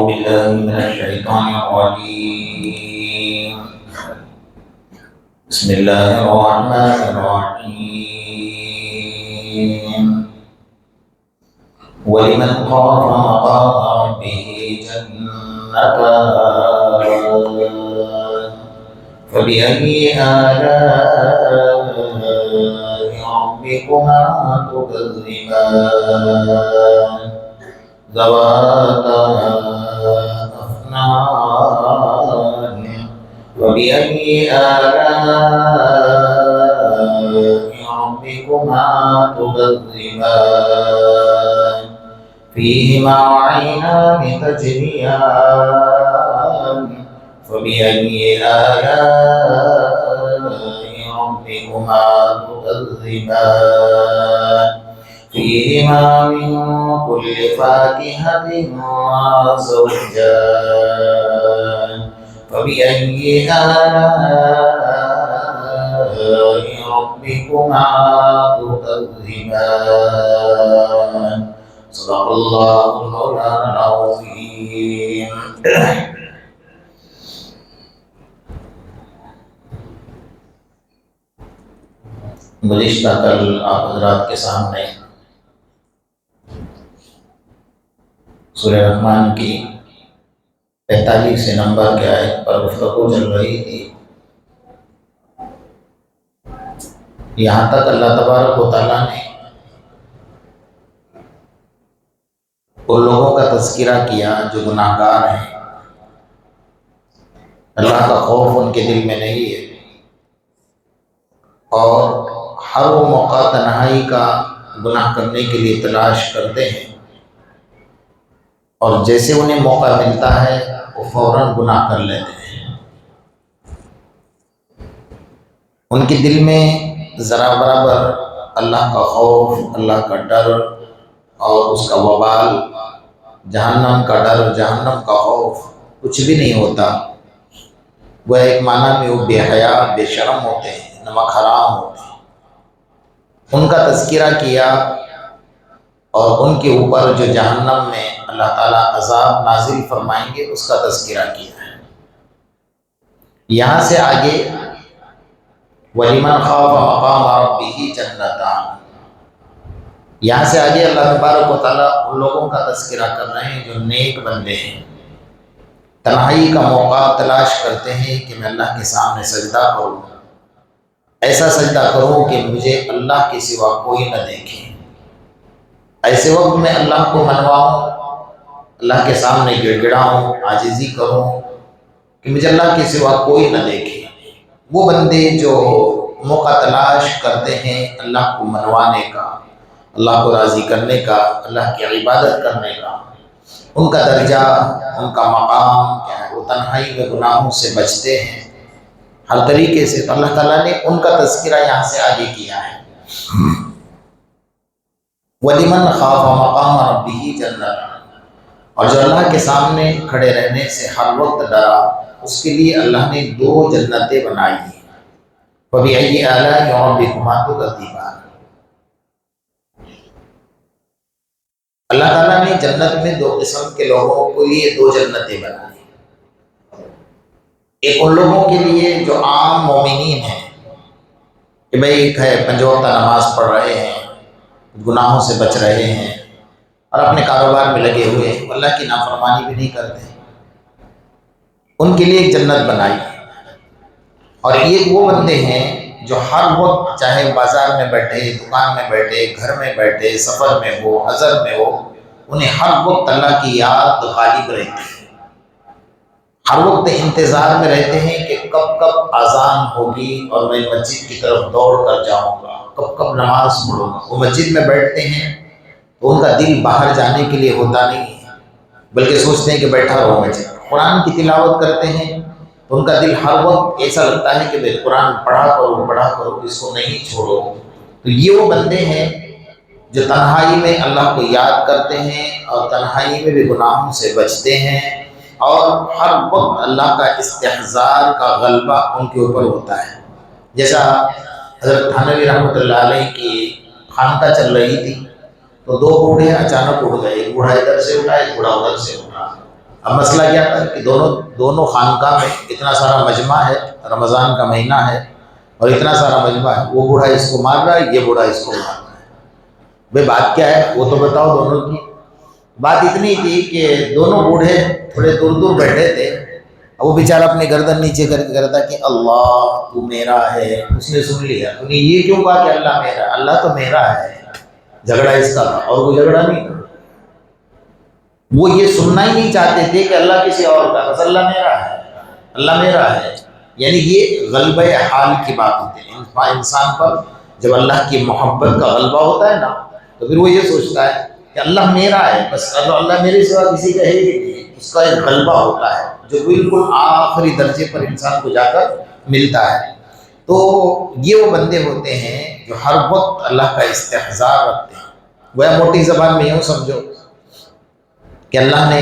أعوذ بالله من الشيطان الرجيم. بسم الله الرحمن الرحيم. ولمن خاف مقام ربه جنتان فبأي آلاء ربكما تكذبان ذواتا أفنان فبأي آلاء ربكما تكذبان فيهما عينان تجريان فبأي آلاء ربكما تكذبان فيهما من كل فاكهة زوجان فبأي آلاء ربكما تكذبان صدق الله مولانا العظيم. گزشتہ کل آپ حضرات کے سامنے سورہ رحمان کی 45 نمبر کے آیت پر گفتگو چل رہی تھی. یہاں تک اللہ تبارک و تعالیٰ نے ان لوگوں کا تذکرہ کیا جو گناہ گار ہیں. اللہ کا خوف ان کے دل میں نہیں ہے اور ہر وہ موقع تنہائی کا گناہ کرنے کے لیے تلاش کرتے ہیں اور جیسے انہیں موقع ملتا ہے وہ فوراً گناہ کر لیتے ہیں. ان کے دل میں ذرا برابر اللہ کا خوف، اللہ کا ڈر اور اس کا وبال، جہنم کا ڈر، جہنم کا خوف کچھ بھی نہیں ہوتا. وہ ایک معنی میں وہ بے حیا، بے شرم ہوتے ہیں، نمک حرام ہوتے ہیں. ان کا تذکرہ کیا اور ان کے اوپر جو جہنم میں اللہ تعالیٰ عذاب نازل فرمائیں گے اس کا تذکرہ کیا ہے. یہاں سے آگے وَلِمَنْ خَافَ مَقَامَ رَبِّهِ جَنَّتَانِ، یہاں سے آگے اللہ تبارک و تعالیٰ ان لوگوں کا تذکرہ کر رہے ہیں جو نیک بندے ہیں، تنہائی کا موقع تلاش کرتے ہیں کہ میں اللہ کے سامنے سجدہ کروں، ایسا سجدہ کروں کہ مجھے اللہ کے سوا کوئی نہ دیکھے. ایسے وقت میں اللہ کو منواؤں، اللہ کے سامنے گڑ گڑاؤں، عاجزی کروں کہ مجھے اللہ کے سوا کوئی نہ دیکھے. وہ بندے جو موقع تلاش کرتے ہیں اللہ کو منوانے کا، اللہ کو راضی کرنے کا، اللہ کی عبادت کرنے کا، ان کا درجہ، ان کا مقام کیا ہے؟ وہ تنہائی میں گناہوں سے بچتے ہیں ہر طریقے سے. تو اللہ تعالیٰ نے ان کا تذکرہ یہاں سے آگے کیا ہے. وَلِمَنْ خَافَ مَقَامَ رَبِّهِ جَنَّتَانِ، اور جو اللہ کے سامنے کھڑے رہنے سے ہر وقت ڈرا اس کے لیے اللہ نے 2 جنتیں بنائی ہیں. فَبِأَيِّ آلَاءِ رَبِّكُمَا تُكَذِّبَانِ، اللہ تعالیٰ نے جنت میں 2 قسم کے لوگوں کے لیے 2 جنتیں بنائی. ایک ان لوگوں کے لیے جو عام مومنین ہیں کہ بھئی ایک ہے 5 وقت نماز پڑھ رہے ہیں، گناہوں سے بچ رہے ہیں اور اپنے کاروبار میں لگے ہوئے ہیں، اللہ کی نافرمانی بھی نہیں کرتے. ان کے لیے ایک جنت بنائی. اور یہ وہ بندے ہیں جو ہر وقت چاہے بازار میں بیٹھے، دکان میں بیٹھے، گھر میں بیٹھے، سفر میں ہو، حضر میں ہو، انہیں ہر وقت اللہ کی یاد غالب رہتی ہے. ہر وقت انتظار میں رہتے ہیں کہ کب کب اذان ہوگی اور میں مسجد کی طرف دوڑ کر جاؤں گا، کب کب نماز پڑھوں گا. وہ مسجد میں بیٹھتے ہیں تو ان کا دل باہر جانے کے لیے ہوتا نہیں ہے، بلکہ سوچتے ہیں کہ بیٹھا رہو مسجد. قرآن کی تلاوت کرتے ہیں تو ان کا دل ہر وقت ایسا لگتا ہے کہ میں قرآن پڑھا کرو، اس کو نہیں چھوڑو. تو یہ وہ بندے ہیں جو تنہائی میں اللہ کو یاد کرتے ہیں اور تنہائی میں بھی گناہوں سے بچتے ہیں اور ہر وقت اللہ کا استحضار کا غلبہ ان کے اوپر ہوتا ہے. جیسا حضرت تھانوی رحمۃ اللہ علیہ کی خانقاہ چل رہی تھی تو 2 بوڑھے اچانک اٹھ گئے. ایک بوڑھا ادھر سے اٹھا، ایک بوڑھا ادھر سے اٹھا. اب مسئلہ کیا تھا کہ دونوں خانقاہ میں اتنا سارا مجمع ہے، رمضان کا مہینہ ہے اور اتنا سارا مجمع ہے، وہ بوڑھا اس کو مار رہا ہے، یہ بوڑھا اس کو مار رہا ہے۔ بھئی بات کیا ہے وہ تو بتاؤ دونوں کی۔ بات اتنی تھی کہ دونوں بوڑھے تھوڑے دور دور بیٹھے تھے، اب وہ بیچارہ اپنی گردن نیچے کر کے کرتا کہ اللہ تو میرا ہے۔ اس نے سن لیا، تو نے یہ کیوں کہا کہ اللہ میرا؟ اللہ تو میرا ہے۔ جھگڑا اس کا تھا اور کوئی جھگڑا نہیں تھا۔ وہ یہ سننا ہی نہیں چاہتے تھے کہ اللہ کسی اور کا، بس اللہ میرا ہے، اللہ میرا ہے۔ یعنی یہ غلبہ حال کی بات ہوتی ہے انسان پر۔ جب اللہ کی محبت کا غلبہ ہوتا ہے نا تو پھر وہ یہ سوچتا ہے کہ اللہ میرا ہے، بس اللہ میرے سوا کسی کا ہے ہی نہیں۔ اس کا ایک غلبہ ہوتا ہے جو بالکل آخری درجے پر انسان کو جا کر ملتا ہے۔ تو یہ وہ بندے ہوتے ہیں جو ہر وقت اللہ کا استحضار رکھتے ہیں۔ وہ موٹی زبان میں یوں سمجھو کہ اللہ نے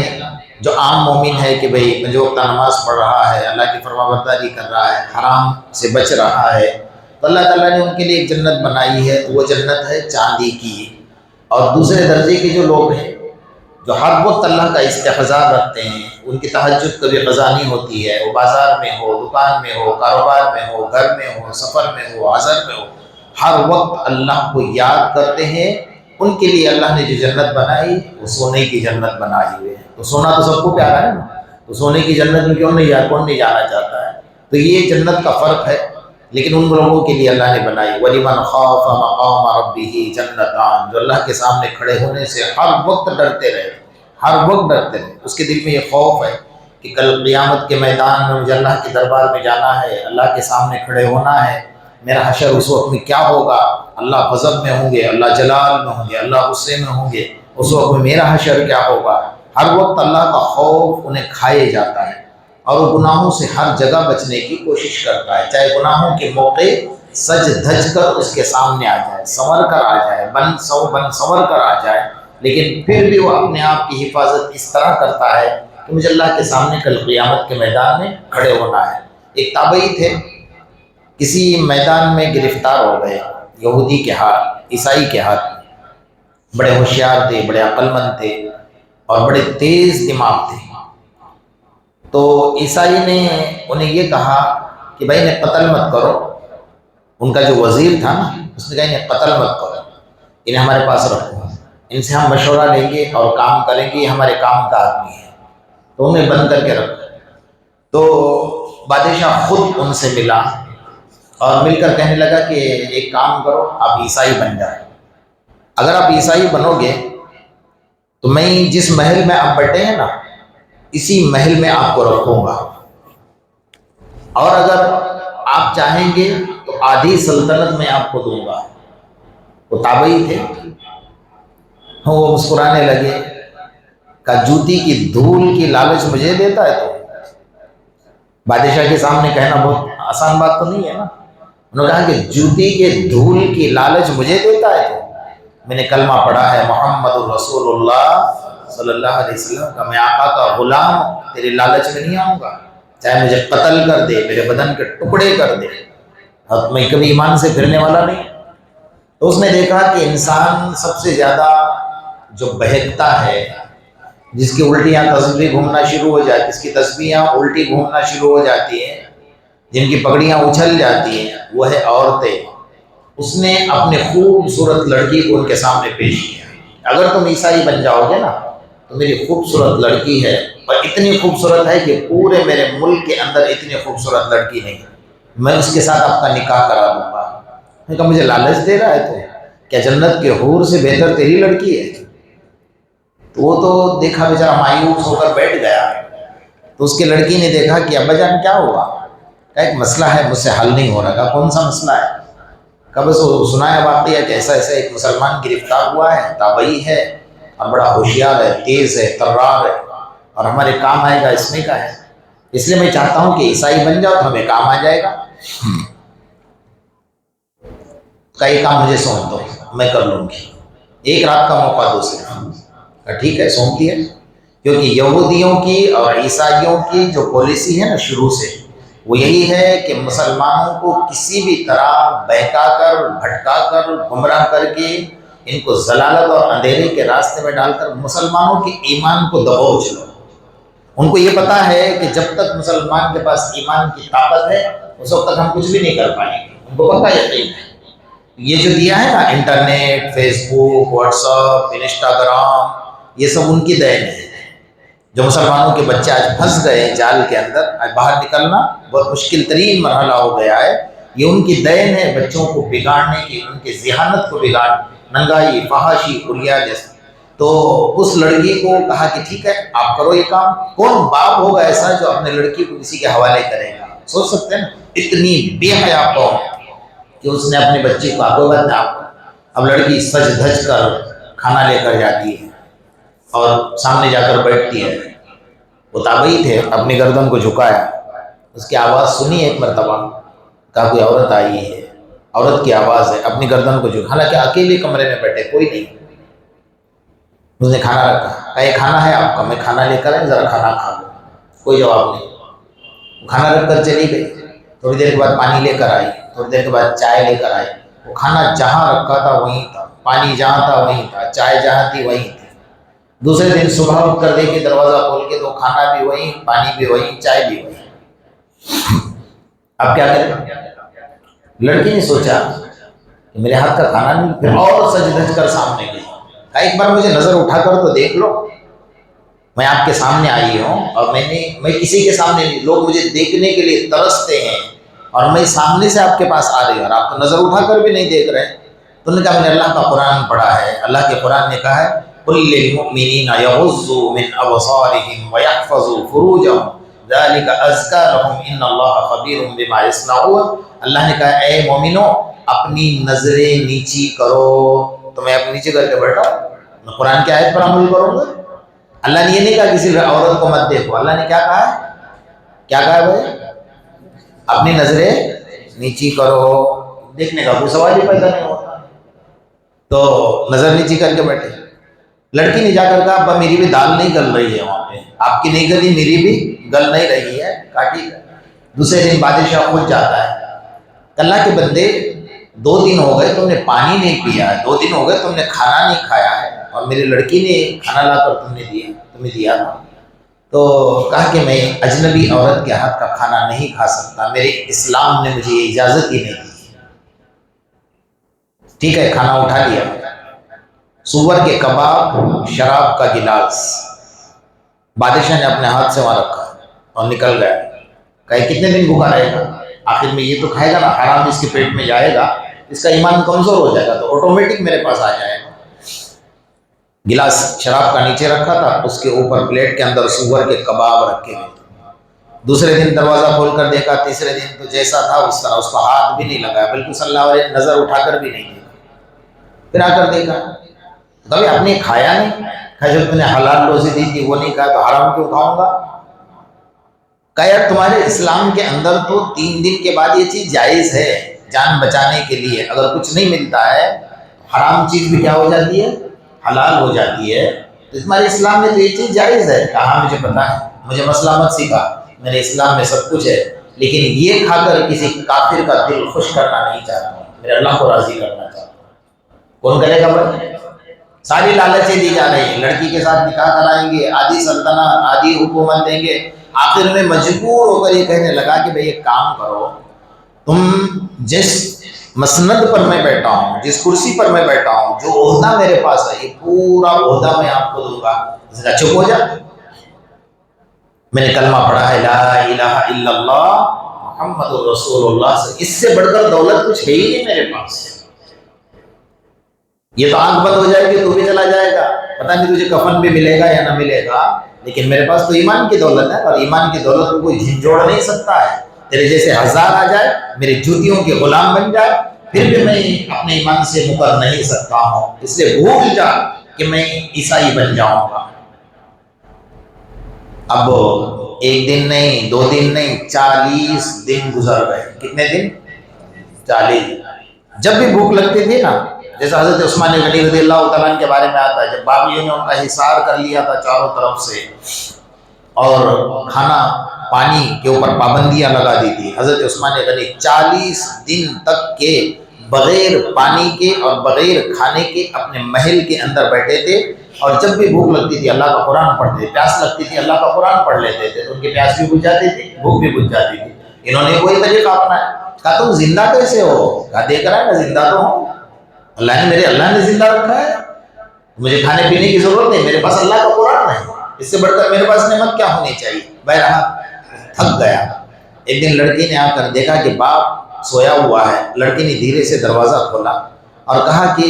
جو عام مومن ہے کہ بھئی جو وقت نماز پڑھ رہا ہے، اللہ کی فرما برداری کر رہا ہے، حرام سے بچ رہا ہے، تو اللہ تعالیٰ نے ان کے لیے ایک جنت بنائی ہے، وہ جنت ہے چاندی کی۔ اور دوسرے درجے کے جو لوگ ہیں جو ہر وقت اللہ کا استحضار رکھتے ہیں، ان کی تہجد کبھی قضا نہیں ہوتی ہے، وہ بازار میں ہو، دکان میں ہو، کاروبار میں ہو، گھر میں ہو، سفر میں ہو، حضر میں ہو، ہر وقت اللہ کو یاد کرتے ہیں۔ ان کے لیے اللہ نے جو جنت بنائی وہ سونے کی جنت بنائی ہوئی ہے۔ تو سونا تو سب کو پیارا ہے نا، تو سونے کی جنت میں کون نہیں جانا چاہتا ہے؟ تو یہ جنت کا فرق ہے، لیکن ان لوگوں کے لیے اللہ نے بنائی وَلِمَنْ خَافَ مَقَامَ رَبِّهِ جَنَّتَانِ، جو اللہ کے سامنے کھڑے ہونے سے ہر وقت ڈرتے رہے، ہر وقت ڈرتے رہے۔ اس کے دل میں یہ خوف ہے کہ کل قیامت کے میدان میں مجھے اللہ کے دربار میں جانا ہے، اللہ کے سامنے کھڑے ہونا ہے، میرا حشر اس وقت میں کیا ہوگا؟ اللہ غضب میں ہوں گے، اللہ جلال میں ہوں گے، اللہ غصے میں ہوں گے، اس وقت میں میرا حشر کیا ہوگا؟ ہر وقت اللہ کا خوف انہیں کھائے جاتا ہے، اور وہ گناہوں سے ہر جگہ بچنے کی کوشش کرتا ہے، چاہے گناہوں کے موقع سج دھج کر اس کے سامنے آ جائے، سنور کر آ جائے، بن سنور کر آ جائے، لیکن پھر بھی وہ اپنے آپ کی حفاظت اس طرح کرتا ہے کہ مجھے اللہ کے سامنے کل قیامت کے میدان میں کھڑے ہونا ہے۔ ایک تابعی تھے، کسی میدان میں گرفتار ہو گئے، یہودی کے ہاتھ، عیسائی کے ہاتھ، بڑے ہوشیار تھے، بڑے عقل مند تھے اور بڑے تیز دماغ تھے۔ تو عیسائی نے انہیں یہ کہا کہ بھائی انہیں قتل مت کرو۔ ان کا جو وزیر تھا نا، اس نے کہا انہیں قتل مت کرو، انہیں ہمارے پاس رکھو، ان سے ہم مشورہ لیں گے اور کام کریں گے، یہ ہمارے کام کا آدمی ہے، تو انہیں بند کر کے رکھو۔ تو بادشاہ خود ان سے ملا اور مل کر کہنے لگا کہ ایک کام کرو، آپ عیسائی بن جائیں۔ اگر آپ عیسائی بنو گے تو میں جس محل میں آپ بیٹھے ہیں نا، اسی محل میں آپ کو رکھوں گا، اور اگر آپ چاہیں گے تو آدھی سلطنت میں آپ کو دوں گا۔ وہ تابعی تھے، وہ مسکرانے لگے، کہا جوتی کی دھول کی لالچ مجھے دیتا ہے؟ تو بادشاہ کے سامنے کہنا بہت آسان بات تو نہیں ہے نا۔ انہوں نے کہا کہ جوتی کے دھول کی لالچ مجھے دیتا ہے؟ تو میں نے کلمہ پڑھا ہے محمد الرسول اللہ صلی اللہ علیہ وسلم کا، میں آقا کا غلام ہوں، تیرے لالچ میں نہیں آؤں گا، چاہے مجھے قتل کر دے، میرے بدن کے ٹکڑے کر دے، اور میں کبھی ایمان سے پھرنے والا نہیں۔ تو اس نے دیکھا کہ انسان سب سے زیادہ جو بہکتا ہے، جس کی الٹیاں تسبیح گھومنا شروع ہو جاتی، جس کی تسبیحاں الٹی گھومنا شروع ہو جاتی ہیں، جن کی پگڑیاں اچھل جاتی ہیں، وہ ہے عورتیں۔ اس نے اپنے خوبصورت لڑکی کو ان کے سامنے پیش کیا، اگر تم عیسائی بن جاؤ گے نا تو میری خوبصورت لڑکی ہے، اور اتنی خوبصورت ہے کہ پورے میرے ملک کے اندر اتنی خوبصورت لڑکی نہیں، میں اس کے ساتھ آپ کا نکاح کرا دوں گا۔ میں نے کہا مجھے لالچ دے رہا ہے تو کیا جنت کے حور سے بہتر تیری لڑکی ہے؟ تو وہ تو دیکھا بیچارہ مایوس ہو کر بیٹھ گیا۔ تو اس کی لڑکی نے دیکھا کہ ابا جان کیا ہوا؟ کہا ایک مسئلہ ہے، مجھ سے حل نہیں ہو رہا۔ کہا کون سا مسئلہ ہے؟ کہا بس وہ سنا ہے واقعہ کہ ایسا ایسا ایک مسلمان گرفتار ہوا ہے، تابعی ہے اور بڑا ہوشیار ہے، تیز ہے، طرار ہے، اور ہمارے کام آئے گا، اس میں کا ہے، اس لیے میں چاہتا ہوں کہ عیسائی بن جاؤ تو ہمیں کام آ جائے گا۔ کئی کام مجھے سونپ دو، میں کر لوں گی، ایک رات کا موقع دو صرف۔ ٹھیک ہے، سونپ دیا۔ کیونکہ یہودیوں کی اور عیسائیوں کی جو پالیسی ہے نا شروع سے، وہ یہی ہے کہ مسلمانوں کو کسی بھی طرح بہکا کر، بھٹکا کر، گمراہ کر کے، ان کو ضلالت اور اندھیرے کے راستے میں ڈال کر مسلمانوں کے ایمان کو دبوچ لو۔ ان کو یہ پتا ہے کہ جب تک مسلمان کے پاس ایمان کی طاقت ہے اس وقت تک ہم کچھ بھی نہیں کر پائیں گے. ان کو پتا یقین ہے یہ جو دیا ہے نا انٹرنیٹ، فیس بک، واٹس ایپ، انسٹاگرام، یہ سب ان کی دین ہے. جو مسلمانوں کے بچے آج پھنس گئے ہیں جال کے اندر، آج باہر نکلنا بہت مشکل ترین مرحلہ ہو گیا ہے. یہ ان کی دین ہے بچوں کو بگاڑنے کی، ان کی ذہانت کو بگاڑ، ننگائی، فحاشی، اولیا جیسے. تو اس لڑکی کو کہا کہ ٹھیک ہے آپ کرو یہ کام. کون باپ ہوگا ایسا جو اپنے لڑکی کو کسی کے حوالے کرے گا؟ سوچ سکتے ہیں نا، اتنی بے حیا قوم کہ اس نے اپنے بچے کو آگے بڑھنا. اب لڑکی سج دھج کر کھانا لے کر جاتی ہے اور سامنے جا کر بیٹھتی ہے. وہ تابعی تھے، اپنی گردن کو جھکایا، اس کی آواز سنی ایک مرتبہ، کہا کوئی عورت آئی ہے، عورت کی آواز ہے، اپنی گردن کو جھکا، حالانکہ اکیلے کمرے میں بیٹھے کوئی نہیں. اس نے کھانا رکھا، کہا یہ کھانا ہے آپ کا؟ میں کھانا لے کر آئی، ذرا کھانا کھا لو. کوئی جواب نہیں. وہ کھانا رکھ کر چلی گئی. تھوڑی دیر کے بعد پانی لے کر آئی، تھوڑی دیر کے بعد چائے لے کر آئی. وہ کھانا جہاں رکھا تھا وہیں تھا، پانی جہاں تھا وہیں تھا، چائے جہاں تھی وہیں تھی. دوسرے دن صبح اٹھ کر دیکھے دروازہ کھول کے تو کھانا بھی وہیں، پانی بھی وہیں، چائے بھی وہیں. اب کیا کریں؟ لڑکی نے سوچا کہ میرے ہاتھ کا کھانا نہیں. پھر اور سج دھج کر سامنے گئی، کہا ایک بار مجھے نظر اٹھا کر تو دیکھ لو، میں آپ کے سامنے آئی ہوں اور میں کسی کے سامنے نہیں، لوگ مجھے دیکھنے کے لیے ترستے ہیں اور میں سامنے سے آپ کے پاس آ رہی ہوں اور آپ تو نظر اٹھا کر بھی نہیں دیکھ رہے. تو نے کہا میں نے اللہ کا قرآن پڑھا ہے، اللہ کے قرآن نے کہا ہے قُلْ لِلْمُؤْمِنِينَ يَغُضُّوا مِنْ أَبْصَارِهِمْ وَيَحْفَظُوا فُرُوجَهُمْ ذَلِكَ أَزْكَىٰ لَهُمْ إِنَّ اللَّهَ خَبِيرٌ بِمَا يَصْنَعُونَ. اللہ نے کہا اے مومنو اپنی نظریں نیچی کرو. تو میں اپنی نیچے کر کے بیٹھا ہوں، میں قرآن کی آیت پر عمل کروں گا. اللہ نے یہ نہیں کہا کسی عورت کو مت دیکھو، اللہ نے کیا کہا ہے؟ کیا کہا ہے بھائی؟ اپنی نظریں نیچی کرو. دیکھنے کا کوئی سوال ہی پیدا نہیں ہوتا. تو نظر نیچی کر کے بیٹھے. لڑکی نے جا کر کہا ابا میری بھی دال نہیں گل رہی ہے وہاں پہ، آپ کی نہیں گلی میری بھی گل نہیں رہی ہے. کہا ٹھیک ہے. دوسرے دن بادشاہ خود جاتا ہے، اللہ کے بندے 2 دن ہو گئے تم نے پانی نہیں پیا ہے، 2 دن ہو گئے تم نے کھانا نہیں کھایا ہے اور میری لڑکی نے کھانا لا کر تمہیں دیا تھا. تو کہا کہ میں اجنبی عورت کے ہاتھ کا کھانا نہیں کھا سکتا، میرے اسلام نے مجھے یہ اجازت ہی نہیں دی. ٹھیک ہے کھانا اٹھا لیا، سور کے کباب، شراب کا گلاس، بادشاہ نے اپنے ہاتھ سے وہاں رکھا اور نکل گیا. کہے کتنے دن بھوکا رہے گا؟ آخر میں یہ تو کھائے گا نا، حرام اس کے پیٹ میں جائے گا، اس کا ایمان کمزور ہو جائے گا تو آٹومیٹک میرے پاس آ جائے گا. گلاس شراب کا نیچے رکھا تھا، اس کے اوپر پلیٹ کے اندر سور کے کباب رکھے ہوئے. دوسرے دن دروازہ کھول کر دیکھا، تیسرے دن تو جیسا تھا اس طرح، اس کو ہاتھ بھی نہیں لگایا، بلکہ صلی اللہ علیہ نظر اٹھا کر بھی نہیں دیکھا. پھر آ کر دیکھا کبھی آپ نے کھایا نہیں، کہا جب تم نے حلال روزی دی تھی وہ نہیں کھایا تو حرام کیوں کھاؤں گا؟ کہا یار تمہارے اسلام کے اندر تو 3 دن کے بعد یہ چیز جائز ہے جان بچانے کے لیے. اگر کچھ نہیں ملتا ہے حرام چیز بھی کیا ہو جاتی ہے؟ حلال ہو جاتی ہے. تو تمہارے اسلام میں تو یہ چیز جائز ہے. کہا مجھے پتا ہے، مجھے مسئلہ مت سیکھا، میرے اسلام میں سب کچھ ہے، لیکن یہ کھا کر کسی کافر کا دل خوش کرنا نہیں چاہتا ہوں، میرے اللہ کو راضی کرنا چاہتا ہوں. کون کرے گا بھائی؟ ساری لالچیں دی جا رہی ہیں، لڑکی کے ساتھ نکاح کرائیں گے، آدھی سلطنت، آدھی حکومت دیں گے. آخر میں مجبور ہو کر یہ کہنے لگا کہ بھئی ایک کام کرو، تم جس مسند پر میں بیٹھا ہوں، جس کرسی پر میں بیٹھا ہوں، جو عہدہ میرے پاس ہے، یہ پورا عہدہ میں آپ کو دوں گا. اس نے چپ ہو جا، میں نے کلمہ پڑھا ہے لا الہ الا اللہ محمد رسول اللہ سے، اس سے بڑھ کر دولت کچھ ہے ہی نہیں میرے پاس. یہ تو آنکھ بند ہو جائے گی تو بھی چلا جائے گا، پتہ نہیں تجھے کفن بھی ملے گا یا نہ ملے گا، لیکن میرے پاس تو ایمان کی دولت ہے اور ایمان کی دولت کو کوئی جھنجھوڑ نہیں سکتا ہے. تیرے جیسے 1000 آ جائے، میری جوتیوں کے غلام بن جائے، پھر بھی میں اپنے ایمان سے مکر نہیں سکتا ہوں. اس لیے بھول جا کہ میں عیسائی بن جاؤں گا. اب 1 دن نہیں، 2 دن نہیں، 40 دن گزر گئے. کتنے دن؟ 40. جب بھی بھوک لگتی تھی نا، جیسے حضرت عثمان غنی رضی اللہ تعالیٰ عنہ کے بارے میں آتا ہے، جب باغیوں نے ان کا حصار کر لیا تھا چاروں طرف سے اور کھانا پانی کے اوپر پابندیاں لگا دی تھی، حضرت عثمان غنی 40 دن تک کے بغیر پانی کے اور بغیر کھانے کے اپنے محل کے اندر بیٹھے تھے. اور جب بھی بھوک لگتی تھی اللہ کا قرآن پڑھتے تھے، پیاس لگتی تھی اللہ کا قرآن پڑھ لیتے تھے، تو ان کی پیاس بھی بجھ جاتی تھی، بھوک بھی بجھ جاتی تھی۔ انہوں نے کوئی طریقہ اپنایا، کہا تم زندہ کیسے ہو؟ کہا دیکھ رہا ہے میں زندہ تو ہوں، اللہ نے زندہ رکھا ہے، مجھے کھانے پینے کی ضرورت نہیں، میرے پاس اللہ کا قرآن ہے، اس سے بڑھ کر میرے پاس نعمت کیا ہونی چاہیے؟ بہرحال تھک گیا۔ ایک دن لڑکی نے آ کر دیکھا کہ باپ سویا ہوا ہے، لڑکی نے دھیرے سے دروازہ کھولا اور کہا کہ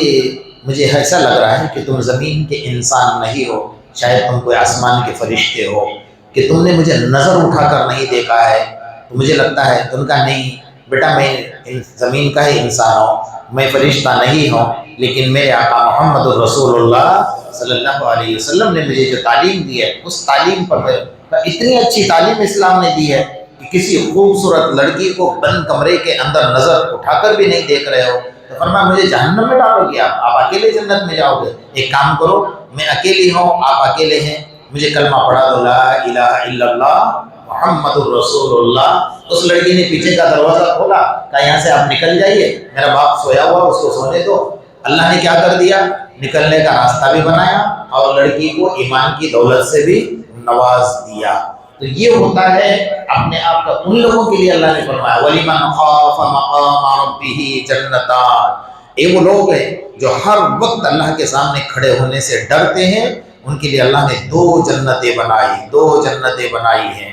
مجھے ایسا لگ رہا ہے کہ تم زمین کے انسان نہیں ہو، شاید تم کوئی آسمان کے فرشتے ہو، کہ تم نے مجھے نظر اٹھا کر نہیں دیکھا ہے، تو مجھے لگتا ہے ان کا نہیں بیٹا، میں زمین کا ہی انسان ہوں، میں فرشتہ نہیں ہوں، لیکن میرے آقا محمد الرسول اللہ صلی اللہ علیہ وسلم نے مجھے جو تعلیم دی ہے اس تعلیم پر اتنی اچھی تعلیم اسلام نے دی ہے کہ کسی خوبصورت لڑکی کو بند کمرے کے اندر نظر اٹھا کر بھی نہیں دیکھ رہے ہو، تو فرمایا مجھے جہنم میں ڈالو گے آپ اکیلے جنت میں جاؤ گے؟ ایک کام کرو، میں اکیلی ہوں، آپ اکیلے ہیں، مجھے کلمہ پڑھا دو، لا الہ الا اللہ محمد الرسول اللہ۔ اس لڑکی نے پیچھے کا دروازہ کھولا، کہا یہاں سے آپ نکل جائیے، میرا باپ سویا ہوا اس کو سونے دو۔ اللہ نے کیا کر دیا؟ نکلنے کا راستہ بھی بنایا اور لڑکی کو ایمان کی دولت سے بھی نواز دیا۔ تو یہ ہوتا ہے اپنے آپ کا، ان لوگوں کے لیے اللہ نے فرمایا وَلِمَنْ خَافَ مَقَامَ رَبِّهِ جَنَّتَانِ، یہ وہ لوگ ہیں جو ہر وقت اللہ کے سامنے کھڑے ہونے سے ڈرتے ہیں، ان کے لیے اللہ نے دو جنتیں بنائی ہیں۔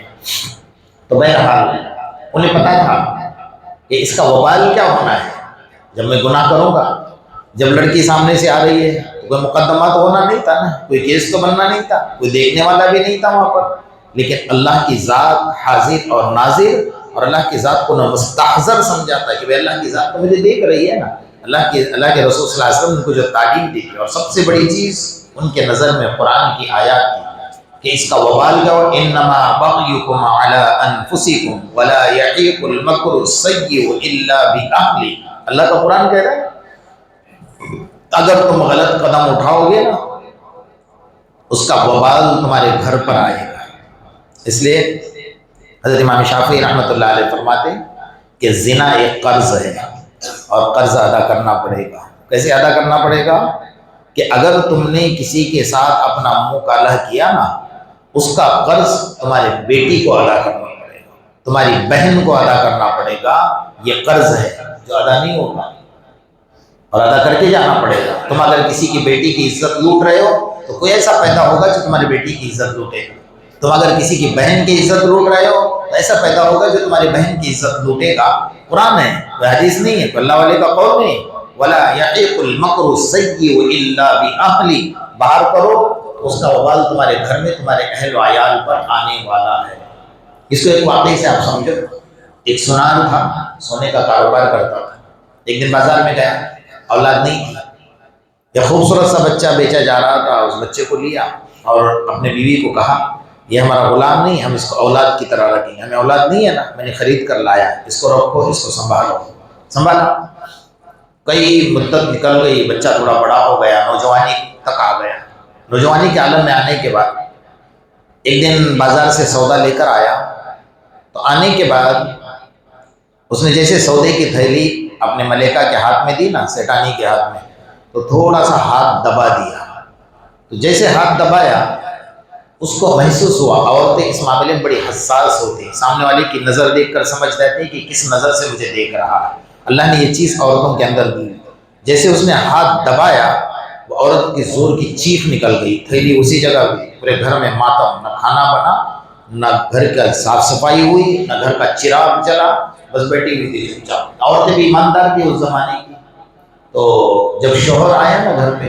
تو بہرحال انہیں پتا تھا کہ اس کا وبال کیا ہونا ہے، جب میں گناہ کروں گا، جب لڑکی سامنے سے آ رہی ہے تو کوئی مقدمہ تو ہونا نہیں تھا نا، کوئی کیس تو بننا نہیں تھا، کوئی دیکھنے والا بھی نہیں تھا وہاں پر، لیکن اللہ کی ذات حاضر اور ناظر، اور اللہ کی ذات کو نہ مستحضر سمجھا تھا کہ بھئی اللہ کی ذات تو مجھے دیکھ رہی ہے نا۔ اللہ کے رسول صلی اللہ علیہ وسلم نے کو جو تعلیم دی اور سب سے بڑی چیز ان کے نظر میں قرآن کی آیات تھی کہ اس کا وبال کیا ہو، انما بغیکم علی انفسکم ولا یحیق المکر السیء الا باہلہ۔ اللہ کا قرآن کہہ رہا ہے اگر تم غلط قدم اٹھاؤ گے نا، اس کا وبال تمہارے گھر پر آئے گا۔ اس لیے حضرت امام شافعی رحمۃ اللہ علیہ فرماتے ہیں کہ زنا ایک قرض ہے اور قرض ادا کرنا پڑے گا۔ کیسے ادا کرنا پڑے گا؟ کہ اگر تم نے کسی کے ساتھ اپنا منہ کالا کیا نا، اس کا قرض تمہارے بیٹی کو ادا کرنا پڑے گا، تمہاری بہن کو ادا کرنا پڑے گا۔ یہ قرض ہے جو ادا نہیں ہوگا اور ادا کر کے جانا پڑے گا۔ تم اگر کسی کی بیٹی کی عزت لوٹ رہے ہو تو کوئی ایسا پیدا ہوگا جو تمہاری بیٹی کی عزت لوٹے گا، تم اگر کسی کی بہن کی عزت لوٹ رہے ہو تو ایسا پیدا ہوگا جو تمہاری بہن کی عزت لوٹے گا۔ قرآن ہے، کوئی حدیث نہیں ہے، کوئی اللہ والے کا قول نہیں۔ وَلَا يَحِقُ الْمَكْرُ السَّيِّئُ إِلَّا بِأَهْلِهِ، باہر کرو تو اس کا وبال تمہارے گھر میں تمہارے اہل و عیال پر آنے والا ہے۔ اس کو ایک واقعے سے آپ سمجھو۔ ایک سونار تھا، سونے کا کاروبار کرتا تھا، ایک دن بازار میں گیا، اولاد نہیں تھی، ایک خوبصورت سا بچہ بیچا جا رہا تھا، اس بچے کو لیا اور اپنے بیوی کو کہا یہ ہمارا غلام نہیں، ہم اس کو اولاد کی طرح رکھیں گے، ہمیں اولاد نہیں ہے نا، میں نے خرید کر لایا، اس کو رکھو، اس کو سنبھالا۔ کئی مدت نکل گئی، بچہ تھوڑا بڑا ہو گیا، نوجوانی تک آ گیا۔ نوجوانی کے عالم میں آنے کے بعد ایک دن بازار سے سودا لے کر آیا، تو آنے کے بعد اس نے جیسے سودے کی تھیلی اپنے ملیکہ کے ہاتھ میں دی نا، سیٹانی کے ہاتھ میں، تو تھوڑا سا ہاتھ دبا دیا، تو جیسے ہاتھ دبایا اس کو محسوس ہوا، عورتیں اس معاملے میں بڑی حساس ہوتی ہیں، سامنے والے کی نظر دیکھ کر سمجھ جاتی ہیں کہ کس نظر سے مجھے دیکھ رہا ہے۔ اللہ نے یہ چیز عورتوں کے اندر دی، جیسے اس نے ہاتھ دبایا وہ عورت کی زور کی چیخ نکل گئی، تھیلی اسی جگہ ہوئی، پورے گھر میں ماتم، نہ کھانا بنا، نہ گھر کا صاف صفائی ہوئی، نہ گھر کا چراغ جلا، بس بیٹھی ہوئی تھی چپ چاپ۔ عورتیں بھی ایماندار تھی اس زمانے کی، تو جب شوہر آیا نا گھر پہ،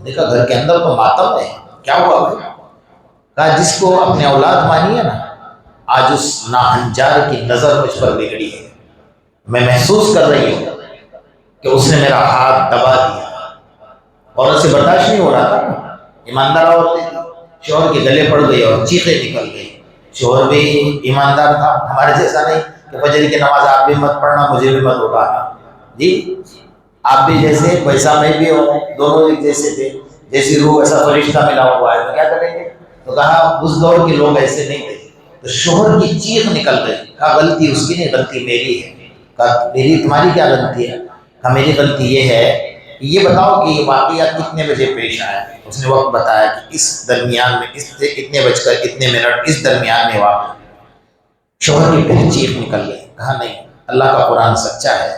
دیکھا گھر کے اندر تو ماتم ہے، کیا ہوا بھائی؟ کہا جس کو اپنے اولاد مانی ہے نا، آج اس ناہنجار کی نظر مجھ پر بگڑی ہے، میں محسوس کر رہی ہوں کہ اس نے میرا ہاتھ دبا دیا۔ عورت سے برداشت نہیں ہو رہا تھا، ایماندار عورتیں تھی، شوہر کے گلے پڑ گئی اور چیخیں نکل گئی۔ شوہر بھی ایماندار تھا، ہمارے جیسا نہیں کہ فجر کی نماز آپ بھی مت پڑھنا، مجھے بھی مت اٹھانا، جی آپ بھی جیسے ویسا میں بھی ہوں، دونوں ایک جیسے تھے، جیسی روح ایسا فرشتہ ملا ہوا ہے، تو کیا کریں گے؟ تو کہا اس دور کے لوگ ایسے نہیں تھے۔ تو شوہر کی چیخ نکل گئی، کہا غلطی اس کی نہیں، غلطی میری ہے۔ کہا میری تمہاری کیا غلطی ہے؟ کہا میری غلطی یہ ہے یہ بتاؤ کہ یہ واقعہ کتنے بجے پیش آیا؟ اس نے وقت بتایا کہ اس درمیان میں اتنے بج کر اتنے منٹ اس درمیان میں واقع۔ شوہر کی پھر چیخ نکل گئی، کہا نہیں، اللہ کا قرآن سچا ہے۔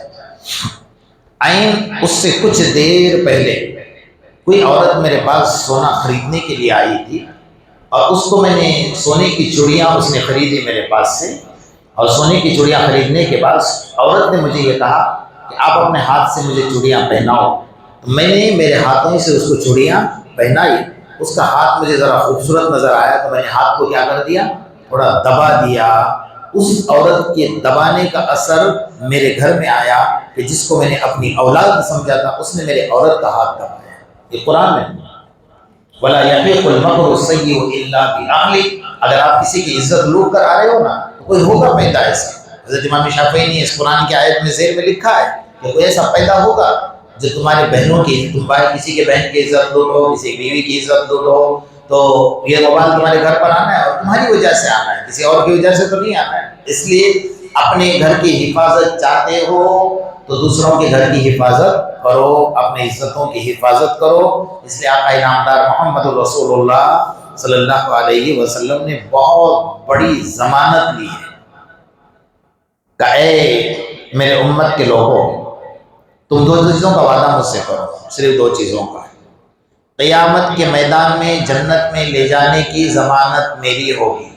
عین اس سے کچھ دیر پہلے کوئی عورت میرے پاس سونا خریدنے کے لیے آئی تھی، اور اس کو میں نے سونے کی چوڑیاں اس نے خریدی میرے پاس سے، اور سونے کی چوڑیاں خریدنے کے بعد عورت نے مجھے یہ کہا کہ آپ اپنے ہاتھ سے مجھے چوڑیاں پہناؤ۔ تو میں نے میرے ہاتھوں سے اس کو چوڑیاں پہنائی۔ اس کا ہاتھ مجھے ذرا خوبصورت نظر آیا تو میں نے ہاتھ کو کیا کر دیا، تھوڑا دبا دیا۔ اس عورت کے دبانے کا اثر میرے گھر میں آیا کہ جس کو میں نے اپنی اولاد سمجھا تھا اس نے میرے عورت کا ہاتھ دبایا۔ یہ قرآن میں وَلَا يَحِيقُ الْمَكْرُ السَّيِّئُ إِلَّا بِأَهْلِهِ۔ اگر آپ کسی کی عزت لوٹ کر آ رہے ہو نا تو کوئی ہوگا پیدا ایسا۔ حضرت امام شافعی نے اس قرآن کی آیت میں ذیل میں لکھا ہے کہ کوئی ایسا پیدا ہوگا جو تمہارے بہنوں کی، تم بھائی کسی کے بہن کی عزت لوٹو، کسی بیوی کی عزت لوٹو، تو یہ وبال تمہارے گھر پر آنا ہے، اور تمہاری وجہ سے آنا ہے، کسی اور کی وجہ سے تو نہیں آنا ہے۔ اس لیے اپنے گھر کی حفاظت چاہتے ہو تو دوسروں کے گھر کی حفاظت کرو، اپنے عزتوں کی حفاظت کرو۔ اس لیے آقا انعامدار محمد رسول اللہ صلی اللہ علیہ وسلم نے بہت بڑی ضمانت لی ہے کہ اے میرے امت کے لوگوں، تم دو چیزوں کا وعدہ مجھ سے کرو، صرف دو چیزوں کا۔ قیامت کے میدان میں جنت میں لے جانے کی ضمانت میری ہوگی۔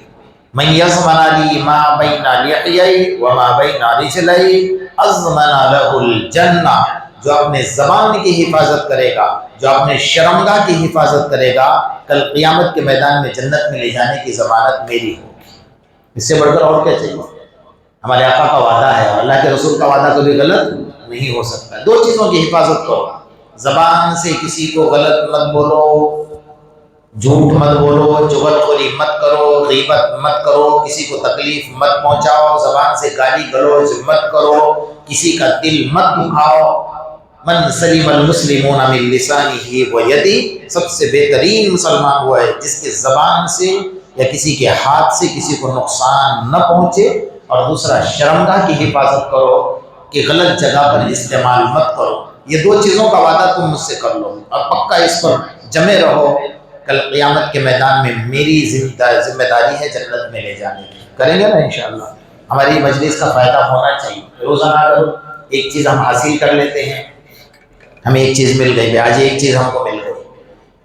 من یضمن لی ما بین لحیی وما بین رجلی اضمن لہ الجنہ۔ جو اپنے زبان کی حفاظت کرے گا، جو اپنے شرمگاہ کی حفاظت کرے گا، کل قیامت کے میدان میں جنت میں لے جانے کی ضمانت میری ہوگی۔ اس سے بڑھ کر اور کیا چاہیے؟ ہمارے آقا کا وعدہ ہے، اور اللہ کے رسول کا وعدہ کبھی غلط نہیں ہو سکتا۔ دو چیزوں کی حفاظت کرو، زبان سے کسی کو غلط مت بولو، جھوٹ مت بولو، چغل خوری مت کرو، غیبت مت کرو، کسی کو تکلیف مت پہنچاؤ، زبان سے گالی گلوچ مت کرو، کسی کا دل مت دکھاؤ۔ من سلم المسلمون من لسانہ ویدہ، سب سے بہترین مسلمان وہ ہے جس کے زبان سے یا کسی کے ہاتھ سے کسی کو نقصان نہ پہنچے۔ اور دوسرا شرمگاہ کی حفاظت کرو کہ غلط جگہ پر استعمال مت کرو۔ یہ دو چیزوں کا وعدہ تم مجھ سے کر لو اور پکا اس پر جمے رہو، کل قیامت کے میدان میں میری ذمہ داری ہے جنت میں لے جانے کی۔ کریں گے نا انشاءاللہ؟ ہماری مجلس کا فائدہ ہونا چاہیے۔ روزانہ اگر ایک چیز ہم حاصل کر لیتے ہیں، ہمیں ایک چیز مل گئی، آج ایک چیز ہم کو مل گئی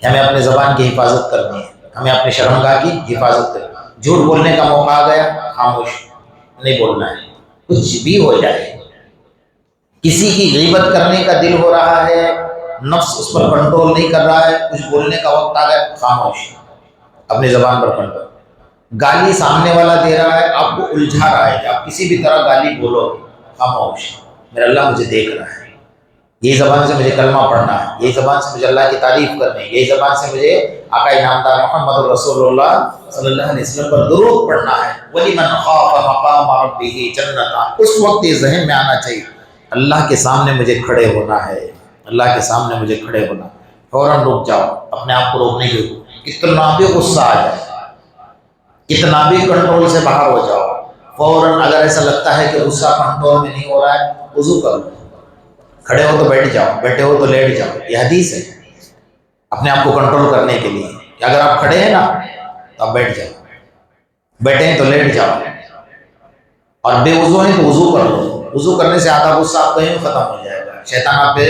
کہ ہمیں اپنے زبان کی حفاظت کرنی ہے، ہمیں اپنے شرمگاہ کی حفاظت کرنی ہے۔ جھوٹ بولنے کا موقع آ گیا، خاموش نہیں بولنا ہے، کچھ بھی ہو جائے۔ کسی کی غیبت کرنے کا دل ہو رہا ہے، نفس اس پر کنٹرول نہیں کر رہا ہے، کچھ بولنے کا وقت آ گیا، خاموش، اپنی زبان پر کنٹرول۔ گالی سامنے والا دے رہا ہے، آپ کو الجھا رہا ہے کہ آپ کسی بھی طرح گالی بولو، خاموش، میرا اللہ مجھے دیکھ رہا ہے، یہی زبان سے مجھے کلمہ پڑھنا ہے، یہی زبان سے مجھے اللہ کی تعریف کرنی ہے، یہی زبان سے مجھے آقا انعامدار محمد رسول اللہ صلی اللہ علیہ وسلم پر درود پڑھنا ہے۔ وَلِمَنْ خَافَ مَقَامَ رَبِّهِ جَنَّتَانِ۔ اس وقت یہ ذہن میں آنا چاہیے، اللہ کے سامنے مجھے کھڑے ہونا ہے، اللہ کے سامنے مجھے کھڑے ہونا۔ فوراً رک جاؤ، اپنے آپ کو روکنے کی، کتنا بھی غصہ آ جائے، کتنا بھی کنٹرول سے باہر ہو جاؤ، فوراً اگر ایسا لگتا ہے کہ غصہ کنٹرول میں نہیں ہو رہا ہے، وضو کر لو، کھڑے ہو تو بیٹھ جاؤ، بیٹھے ہو تو لیٹ جاؤ۔ یہ حدیث ہے اپنے آپ کو کنٹرول کرنے کے لیے کہ اگر آپ کھڑے ہیں نا تو آپ بیٹھ جاؤ، بیٹھے ہیں تو لیٹ جاؤ، اور بے وضو ہیں تو وضو کر لو۔ وضو کرنے سے آدھا غصہ آپ کو ہی ختم ہو جائے گا، شیطان آپ پہ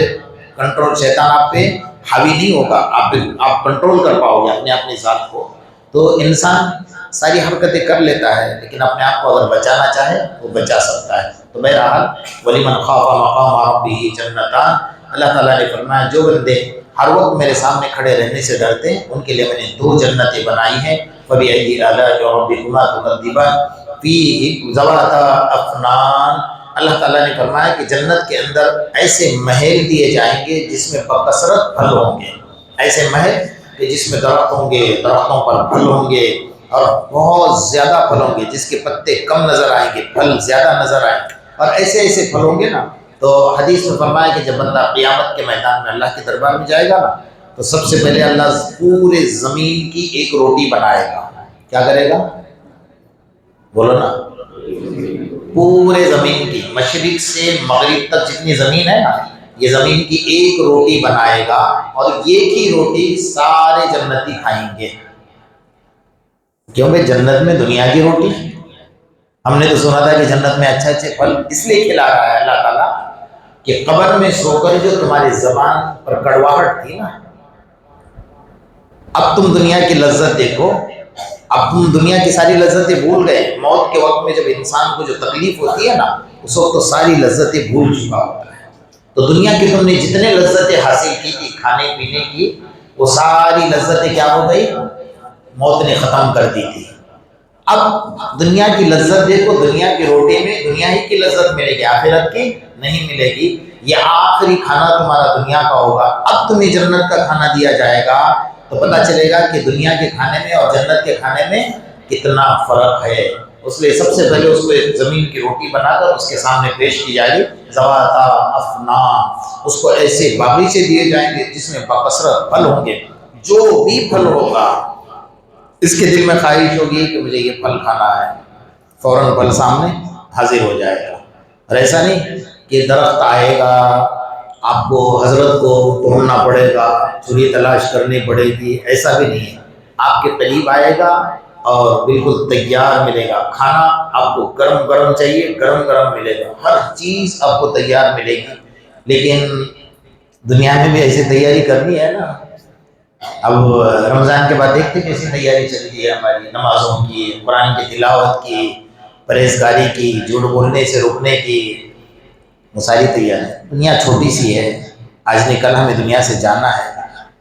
کنٹرول، شیطان آپ پہ حاوی نہیں ہوگا، آپ کنٹرول کر پاؤ گے اپنی ذات کو۔ تو انسان ساری حرکتیں کر لیتا ہے لیکن اپنے آپ کو اگر بچانا چاہے وہ بچا سکتا ہے۔ تو بہرحال وَلِمَنْ خَافَ مَقَامَ رَبِّهِ جَنَّتَانِ، اللہ تعالیٰ نے فرمایا جو بندے ہر وقت میرے سامنے کھڑے رہنے سے ڈرتے ہیں ان کے لیے میں نے دو جنتیں بنائی ہیں۔ فَبِأَيِّ آلَاءِ رَبِّكُمَا تُكَذِّبَانِ فِيهِ ذَوَاتَا أَفْنَانٍ۔ اللہ تعالیٰ نے فرمایا کہ جنت کے اندر ایسے محل دیے جائیں گے جس میں بکثرت پھل ہوں گے، ایسے محل کہ جس میں درخت ہوں گے، درختوں پر پھل ہوں گے، اور بہت زیادہ پھل ہوں گے، جس کے پتے کم نظر آئیں گے، پھل زیادہ نظر آئیں گے، اور ایسے ایسے پھل ہوں گے نا۔ تو حدیث میں فرمایا کہ جب بندہ قیامت کے میدان میں اللہ کے دربار میں جائے گا نا تو سب سے پہلے اللہ پورے زمین کی ایک روٹی بنائے گا۔ کیا کرے گا؟ بولو نا، پورے زمین کی، مشرق سے مغرب تک جتنی زمین ہے نا یہ زمین کی ایک روٹی بنائے گا اور ایک ہی روٹی سارے جنتی کھائیں گے. کیونکہ جنت میں دنیا کی روٹی، ہم نے تو سنا تھا کہ جنت میں اچھے اچھے پھل اس لیے کھلا رہا ہے اللہ تعالیٰ کہ قبر میں سو کر جو تمہاری زبان پر کڑواہٹ تھی نا، اب تم دنیا کی لذت دیکھو، اب تم دنیا کی ساری لذتیں بھول گئے. موت کے وقت میں جب انسان کو جو تکلیف ہوتی ہے نا، اس وقت تو ساری لذتیں بھول چکا ہوتا ہے. تو دنیا کی تم نے جتنے لذتیں حاصل کی تھی کھانے پینے کی، وہ ساری لذتیں کیا ہو گئی؟ موت نے ختم کر دی تھی. اب دنیا کی لذت دیکھو، دنیا کی روٹی میں دنیا ہی کی لذت ملے گی، آخرت کی نہیں ملے گی. یہ آخری کھانا تمہارا دنیا کا ہوگا. اب تمہیں جنت کا کھانا دیا جائے گا تو پتہ چلے گا کہ دنیا کے کھانے میں اور جنت کے کھانے میں کتنا فرق ہے. اس لیے سب سے پہلے اس کو ایک زمین کی روٹی بنا کر اس کے سامنے پیش کی جائے گی، ذواتا افنان. اس کو ایسے باغیچے دیے جائیں گے جس میں بکثرت پھل ہوں گے. جو بھی پھل ہوگا اس کے دل میں خواہش ہوگی کہ مجھے یہ پھل کھانا ہے، فوراً پھل سامنے حاضر ہو جائے گا. اور ایسا نہیں کہ درخت آئے گا، آپ کو حضرت کو توڑنا پڑے گا، چھری تلاش کرنی پڑے گی، ایسا بھی نہیں ہے. آپ کے قریب آئے گا اور بالکل تیار ملے گا. کھانا آپ کو گرم گرم چاہیے، گرم گرم ملے گا. ہر چیز آپ کو تیار ملے گی. لیکن دنیا میں بھی ایسی تیاری کرنی ہے نا. اب رمضان کے بعد دیکھتے کیسی تیاری چل رہی ہے ہماری، نمازوں کی، قرآن کی تلاوت کی، پرہیزگاری کی، جھوٹ بولنے سے رکنے کی، وہ ساری تیاری. دنیا چھوٹی سی ہے، آج نہیں کل ہمیں دنیا سے جانا ہے.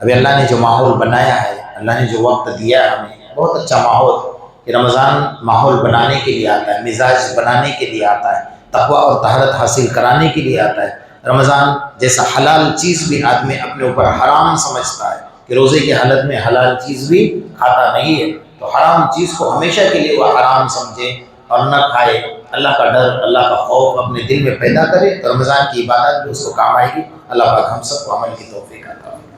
ابھی اللہ نے جو ماحول بنایا ہے، اللہ نے جو وقت دیا ہے ہمیں، بہت اچھا ماحول کہ رمضان ماحول بنانے کے لیے آتا ہے، مزاج بنانے کے لیے آتا ہے، تقویٰ اور طہارت حاصل کرانے کے لیے آتا ہے. رمضان جیسا حلال چیز بھی آدمی اپنے اوپر حرام سمجھتا ہے کہ روزے کی حالت میں حلال چیز بھی کھاتا نہیں ہے، تو حرام چیز کو ہمیشہ کے لیے وہ حرام سمجھے اور نہ کھائے. اللہ کا ڈر، اللہ کا خوف اپنے دل میں پیدا کرے تو رمضان کی عبادت بھی اس کو کام آئے گی. اللہ پاک ہم سب کو عمل کی توفیق عطا فرمائے.